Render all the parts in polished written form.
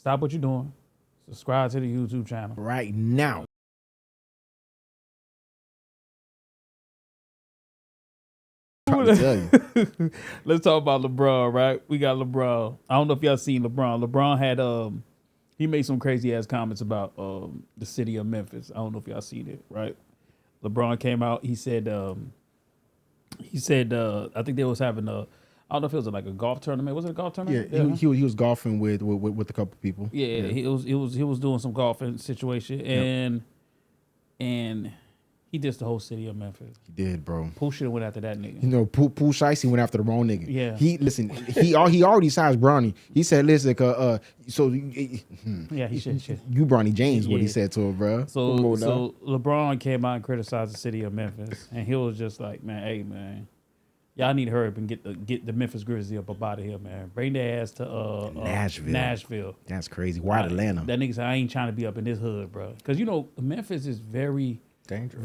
Stop what you're doing. Subscribe to the YouTube channel. Right now. Trying to tell you. Let's talk about LeBron, right? We got LeBron. I don't know if y'all seen LeBron. LeBron had he made some crazy ass comments about the city of Memphis. I don't know if y'all seen it, right? LeBron came out. He said I think they was having I don't know if it was like a golf tournament. Was it a golf tournament? Yeah, he was golfing with a couple people. Yeah, he was doing some golfing situation and he dissed the whole city of Memphis. He did, bro. Pooh should have went after that nigga. You know, Pooh Shiesty went after the wrong nigga. Yeah. He already sized Bronny. He said, listen, Yeah, he should. You Bronny James, what he said to him, bro. So LeBron came out and criticized the city of Memphis, and he was just like, man, hey, man, y'all need to hurry up and get the Memphis Grizzlies up out of here, man. Bring their ass to Nashville. That's crazy. Why Atlanta? That nigga said, I ain't trying to be up in this hood, bro. Because, you know, Memphis is very... dangerous.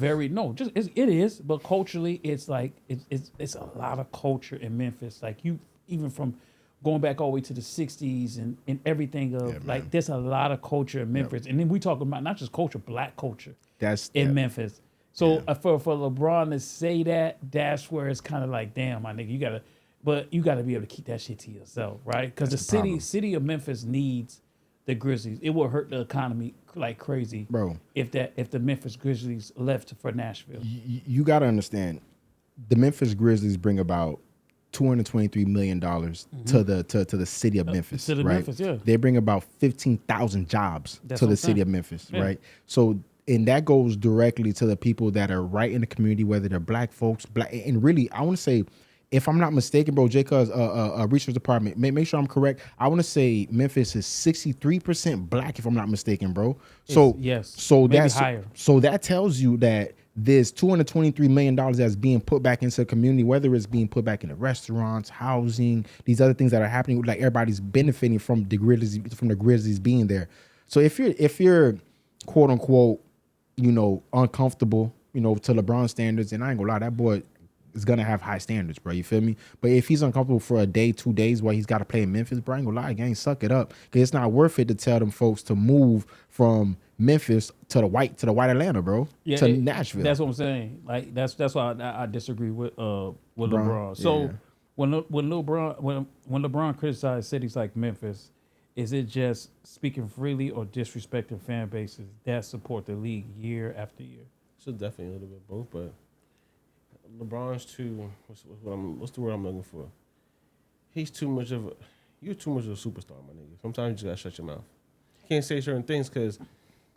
It is, but culturally, it's like it's a lot of culture in Memphis. Like you, even from going back all the way to the '60s and everything of like, there's a lot of culture in Memphis, and then we talk about not just culture, black culture. That's in Memphis. So for LeBron to say that, that's where it's kind of like, damn, my nigga, you gotta be able to keep that shit to yourself, right? Because the city of Memphis needs the Grizzlies. It will hurt the economy like crazy, bro. If the Memphis Grizzlies left for Nashville. You got to understand, the Memphis Grizzlies bring about $223 million to the city of Memphis, to the right? Memphis, yeah. They bring about 15,000 jobs to the city of Memphis, right? So, and that goes directly to the people that are right in the community, whether they're black folks, and really, I want to say, if I'm not mistaken, bro, Jacob's research department, make sure I'm correct. I want to say Memphis is 63% black, if I'm not mistaken, bro. So that's higher. So that tells you that there's $223 million that's being put back into the community, whether it's being put back into restaurants, housing, these other things that are happening. Like everybody's benefiting from the Grizzlies being there. So if you're quote unquote, you know, uncomfortable, you know, to LeBron standards, and I ain't gonna lie, that boy is gonna have high standards, bro. You feel me? But if he's uncomfortable for a day, 2 days while he's got to play in Memphis, bro, I ain't gonna lie, gang, suck it up, because it's not worth it to tell them folks to move from Memphis to the white Atlanta, bro, to Nashville. That's what I'm saying. Like that's why I disagree with LeBron. So when LeBron criticized cities like Memphis, is it just speaking freely or disrespecting fan bases that support the league year after year? So definitely a little bit both, but LeBron's too. What's the word I'm looking for? You're too much of a superstar, my nigga. Sometimes you just gotta shut your mouth. You can't say certain things because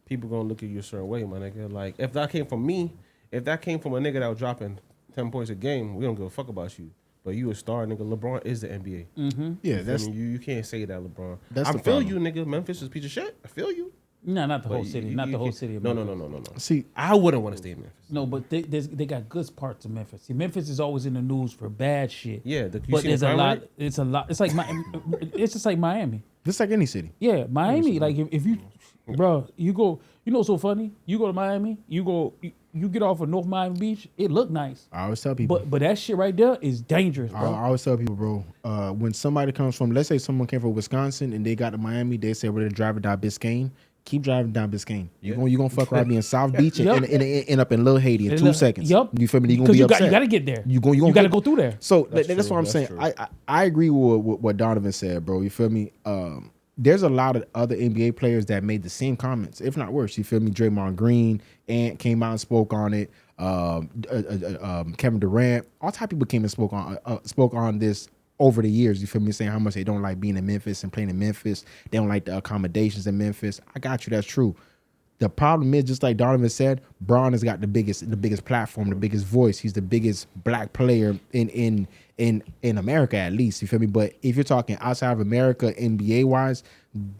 people gonna look at you a certain way, my nigga. Like if that came from me, if that came from a nigga that was dropping 10 points a game, we don't give a fuck about you. But you a star, nigga. LeBron is the NBA. Mm-hmm. Yeah, you can't say that, LeBron. I feel you, nigga. Memphis is a piece of shit. I feel you. No, not the whole city. Not the whole city of Memphis. No. See, I wouldn't want to stay in Memphis. No, but they got good parts of Memphis. See, Memphis is always in the news for bad shit. Yeah, but there's a lot. It's a lot. It's like it's just like Miami. Just like any city. Yeah, Miami. Like if you, bro, you go. You know what's so funny? You go to Miami. You get off of North Miami Beach. It look nice. I always tell people. But that shit right there is dangerous, bro. I always tell people, bro. When somebody comes from, let's say someone came from Wisconsin and they got to Miami, they say we're driving down Biscayne. Keep driving down Biscayne. You're gonna fuck around being South Beach and end up in Little Haiti in 2 seconds. Yep. You feel me? You gonna be upset. You gotta get there. You gotta go through there. So that's what I'm saying. I agree with what Donovan said, bro. You feel me? There's a lot of other NBA players that made the same comments, if not worse. You feel me? Draymond Green, Ant came out and spoke on it. Kevin Durant, all type of people came and spoke on this over the years. You feel me? Saying how much they don't like being in Memphis and playing in Memphis. They don't like the accommodations in Memphis. I got you. That's true. The problem is, just like Donovan said, Bron has got the biggest platform, the biggest voice. He's the biggest black player in America, at least. You feel me? But if you're talking outside of America, NBA wise,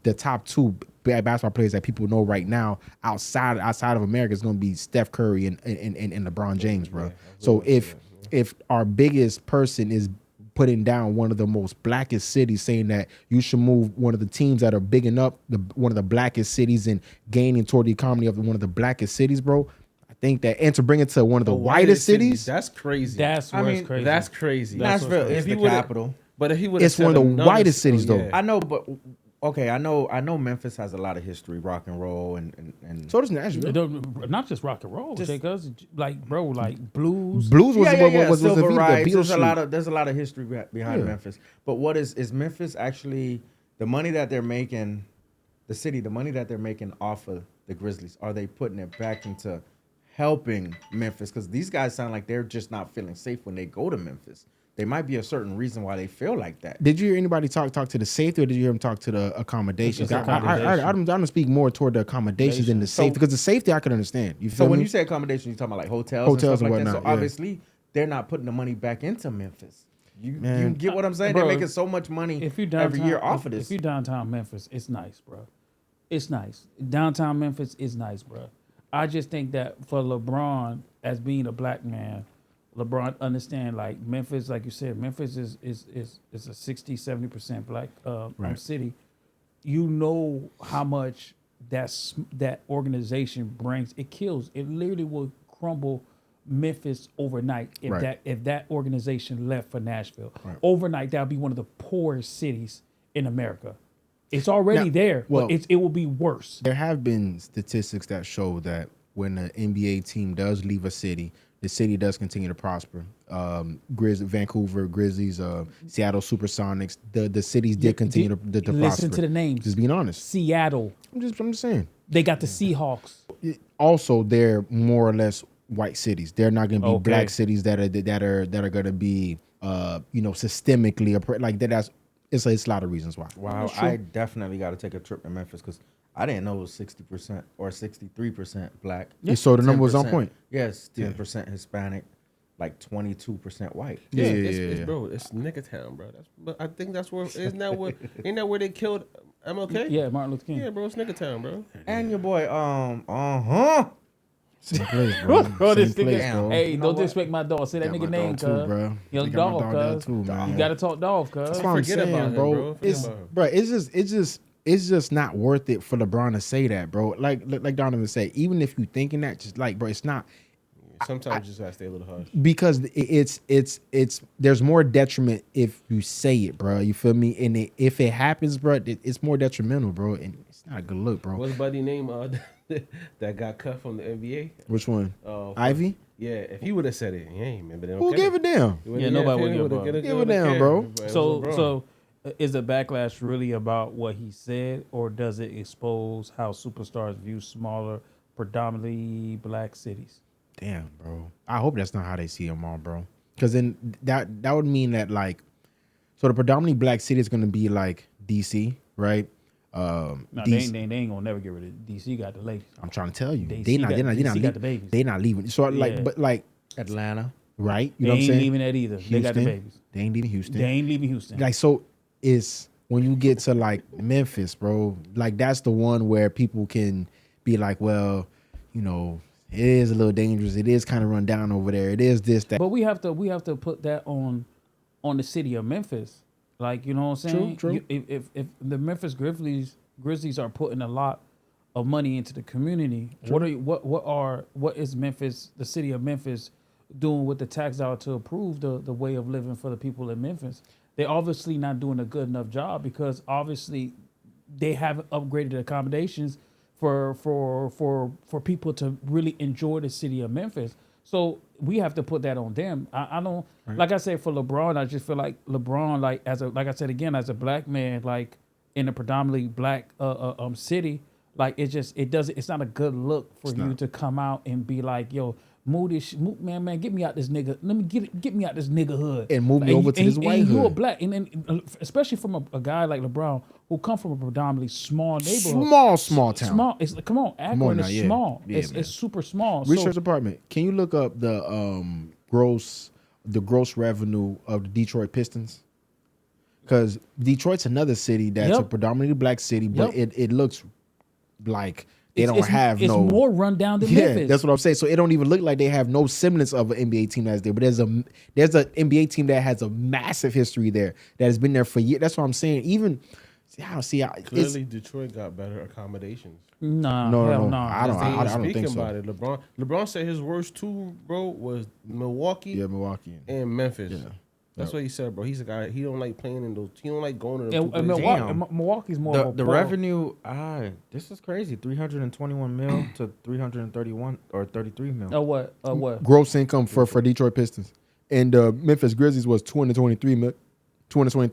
the top 2 basketball players that people know right now outside of America is going to be Steph Curry and LeBron James, bro. Yeah, so if our biggest person is putting down one of the most blackest cities, saying that you should move one of the teams that are bigging up one of the blackest cities and gaining toward the economy of one of the blackest cities, bro. I think that, and to bring it to one of the whitest cities, that's crazy. That's crazy. That's crazy. Nashville is the capital. But if he would, it's one of the whitest cities, though. I know, but okay, I know Memphis has a lot of history, rock and roll, and So does Nashville. Not just rock and roll, Just- because like bro, like blues. Blues was was Silver the Rights. Beatles street. There's a lot of history behind Yeah. Memphis. But what is Memphis actually the money that they're making, the money that they're making off of the Grizzlies? Are they putting it back into helping Memphis? Because these guys sound like they're just not feeling safe when they go to Memphis. There might be a certain reason why they feel like that. Did you hear anybody talk to the safety, or did you hear him talk to the accommodations? Just accommodation. I'm going to speak more toward the accommodations than the So- safety, because the safety I could understand. You feel So when me? you say accommodation, you're talking about like hotels Hotels and stuff and like that. whatnot, So yeah. obviously they're not putting the money back into Memphis. You Man. get what I'm saying? Bro, they're making so much money If you every year off of this. If you downtown Memphis, it's nice, bro. It's nice. Downtown Memphis is nice, bro. I just think that for LeBron, as being a black man, LeBron understand, like, Memphis, like you said, Memphis is a 60-70% black Right. city. You know how much that organization brings. It kills. It literally will crumble Memphis overnight if Right. that organization left for Nashville. Right. Overnight, that would be one of the poorest cities in America. It's already Now, there, well- but it will be worse. There have been statistics that show that when an NBA team does leave a city, the city does continue to prosper. Vancouver Grizzlies, Seattle Supersonics, the cities did continue to prosper. Listen to the names. Just being honest. Seattle, I'm just saying. they got the Seahawks. Also, they're more or less white cities. They're not going to be Okay. black cities that are going to be systemically like that. That's it's a lot of reasons why. Wow, I definitely got to take a trip to Memphis because I didn't know it was 60% or 63% black. Yeah, so the number was on 10%. point. Yes, 10% Hispanic, like 22% white. Yeah, It's bro, it's nigga town, bro. But I think that's where ain't that where they killed MLK? Yeah, Martin Luther King. Yeah, bro, it's nigga town, bro. And your boy, Same place, bro. Bro, this Same place, nigga, bro. hey, You know don't what? disrespect my dog. Say that Got nigga my name, dog too, cuz. bro. Young I got my dog, dog down cuz. too, man. You gotta talk dog, cuz. That's what I'm Forget about saying, him, bro. bro. Forget It's about him. bro. It's just not worth it for LeBron to say that, bro. Like Donovan said, even if you thinking that, just like, bro, it's not, Sometimes you just gotta stay a little hush. because it's there's more detriment if you say it, bro. You feel me? And if it happens, bro, it's more detrimental, bro. And it's not a good look, bro. What's buddy name that got cut from the NBA? Which one? Uh, Ivy? Yeah, if he would have said it, he ain't remember. They don't Who care. gave a damn? Yeah, nobody would give a fuck. Give a damn, bro. So is the backlash really about what he said, or does it expose how superstars view smaller, predominantly black cities? Damn, bro. I hope that's not how they see them all, bro. Because then that would mean that, like, so the predominantly black city is going to be like DC, right? No, DC, they ain't gonna never get rid of it. DC got the ladies. I'm trying to tell you, DC they're not got leaving. the babies. They not leaving. So like, Yeah. but like, Atlanta. right? You They know what I'm ain't saying? leaving that either. They got the Houston. babies. They ain't leaving Houston. They ain't leaving Houston. Like, so it's when you get to like Memphis, bro. Like, that's the one where people can be like, well, you know, it is a little dangerous. It is kind of run down over there. It is this, that. But we have to put that on the city of Memphis. Like, you know what I'm saying? True. If the Memphis Grizzlies are putting a lot of money into the community, what is Memphis, the city of Memphis, doing with the tax dollar to improve the way of living for the people in Memphis? They're obviously not doing a good enough job, because obviously they haven't upgraded the accommodations for people to really enjoy the city of Memphis. So we have to put that on them. I don't, like I said, for LeBron, I just feel like LeBron, like I said again, as a black man, like in a predominantly black city, like it's not a good look for you to come out and be like, yo, man, get me out this nigga. Let me get me out this nigga hood And move me over to this white and you a hood. black, and especially from a guy like LeBron who come from a predominantly small neighborhood. Small town. Small. It's come on, Akron on is now, yeah. small. Yeah, man. It's super small. Research So, department. Can you look up the gross revenue of the Detroit Pistons? Because Detroit's another city that's a Yep. predominantly black city, but Yep. it looks like they it's- don't it's, have it's no. more run down than Yeah, Memphis. that's what I'm saying. So it don't even look like they have no semblance of an NBA team that's there. But there's an NBA team that has a massive history there that has been there for years. That's what I'm saying. Even Clearly, Detroit got better accommodations. Nah, No, hell no. no. I don't Speaking think so. about it, LeBron said his worst two, bro, was Milwaukee Yeah, Milwaukee. and Memphis. Yeah. That's what he said, bro. He's a guy. He don't like playing in those. He don't like going to the two And places. Milwaukee's more of The a ball. revenue, this is crazy. 321 mil to 331 or 33 mil. What? Gross income for Detroit Pistons. And Memphis Grizzlies was 223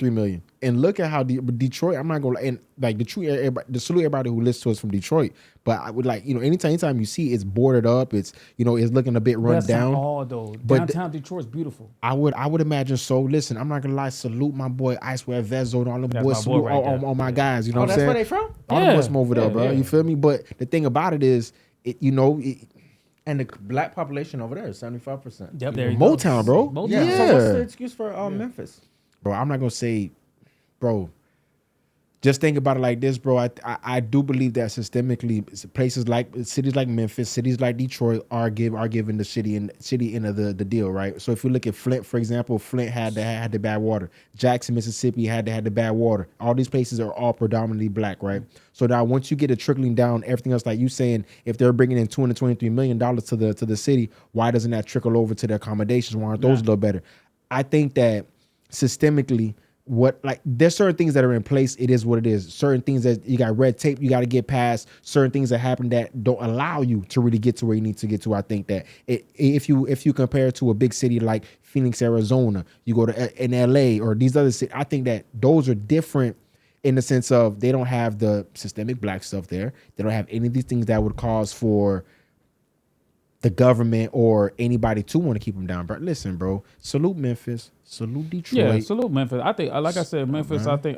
million. And look at how Detroit, I'm not going to, and like Detroit, to salute everybody who listens to us from Detroit, but I would like, anytime you see it's boarded up, it's, it's looking a bit run That's down. not all though. But Downtown Detroit's beautiful. I would imagine so. Listen, I'm not going to lie, salute my boy Icewear Vezo and all them boys, salute right all my guys, you know what I'm saying? That's where they from? All the boys from over there, bro. You feel me? But the thing about it is, And the black population over there is 75%. Yep, there you Motown, go. bro. Yeah. Yeah. So what's the excuse for Memphis? Bro, I'm not gonna say, bro. Just think about it like this, bro. I do believe that systemically, cities like Memphis, cities like Detroit are giving the city end of the deal, right? So if you look at Flint, for example, Flint had the bad water. Jackson, Mississippi had the bad water. All these places are all predominantly black, right? So now once you get it trickling down, everything else, like you saying, if they're bringing in $223 million to the city, why doesn't that trickle over to the accommodations? Why aren't those a little better? I think that systemically, there's certain things that are in place. It is what it is. Certain things that you got red tape, you got to get past. Certain things that happen that don't allow you to really get to where you need to get to. I think that if you compare it to a big city like Phoenix, Arizona, you go to in LA or these other cities, I think that those are different in the sense of they don't have the systemic black stuff there. They don't have any of these things that would cause for the government or anybody to want to keep them down. But listen, bro, salute Memphis, salute Detroit. Yeah, salute Memphis. I think, like I said, Memphis. I think,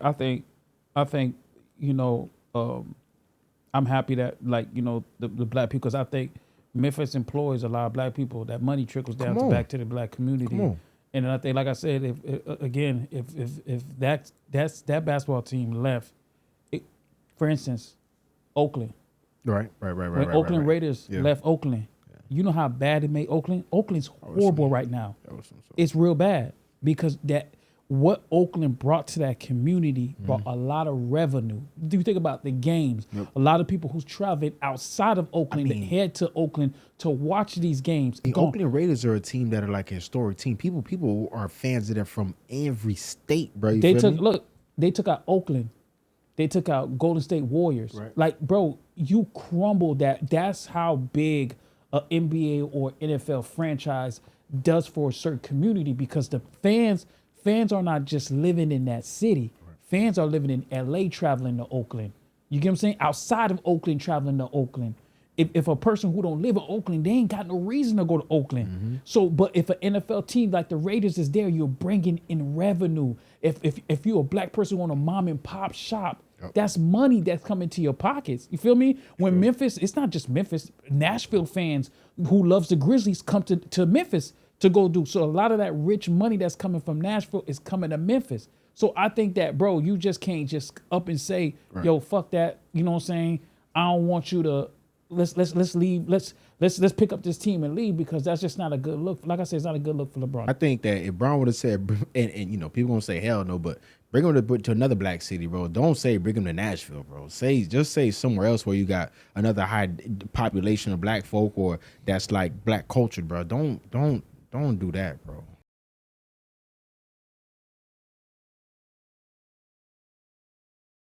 I'm happy that the black people, because I think Memphis employs a lot of black people. That money trickles down back to the black community. And I think, like I said, if that basketball team left, for instance, Oakland. Right. When Oakland Raiders left Oakland. You know how bad it made Oakland? Oakland's horrible right now. It's real bad because what Oakland brought to that community brought a lot of revenue. Do you think about the games? Yep. A lot of people who's traveling outside of Oakland that head to Oakland to watch these games. The Oakland Raiders are a team that are like a historic team. People are fans of them from every state, bro. They took out Oakland. They took out Golden State Warriors. Right. Like, bro, you crumble that. That's how big a NBA or NFL franchise does for a certain community, because the fans are not just living in that city. Right. Fans are living in LA traveling to Oakland. You get what I'm saying? Outside of Oakland traveling to Oakland. If a person who don't live in Oakland, they ain't got no reason to go to Oakland. Mm-hmm. So, but if an NFL team like the Raiders is there, you're bringing in revenue. If you're a black person who own a mom and pop shop, that's money that's coming to your pockets. You feel me? When Memphis, it's not just Memphis. Nashville fans who loves the Grizzlies come to Memphis to go do. So a lot of that rich money that's coming from Nashville is coming to Memphis. So I think that, bro, you just can't just up and say, yo, fuck that. You know what I'm saying? I don't want you to let's leave. Let's pick up this team and leave, because that's just not a good look. Like I said, it's not a good look for LeBron. I think that if Brown would have said, and people gonna say hell no, but bring him to another black city, bro. Don't say bring him to Nashville, bro. Just say somewhere else where you got another high population of black folk or that's like black culture, bro. Don't do that, bro.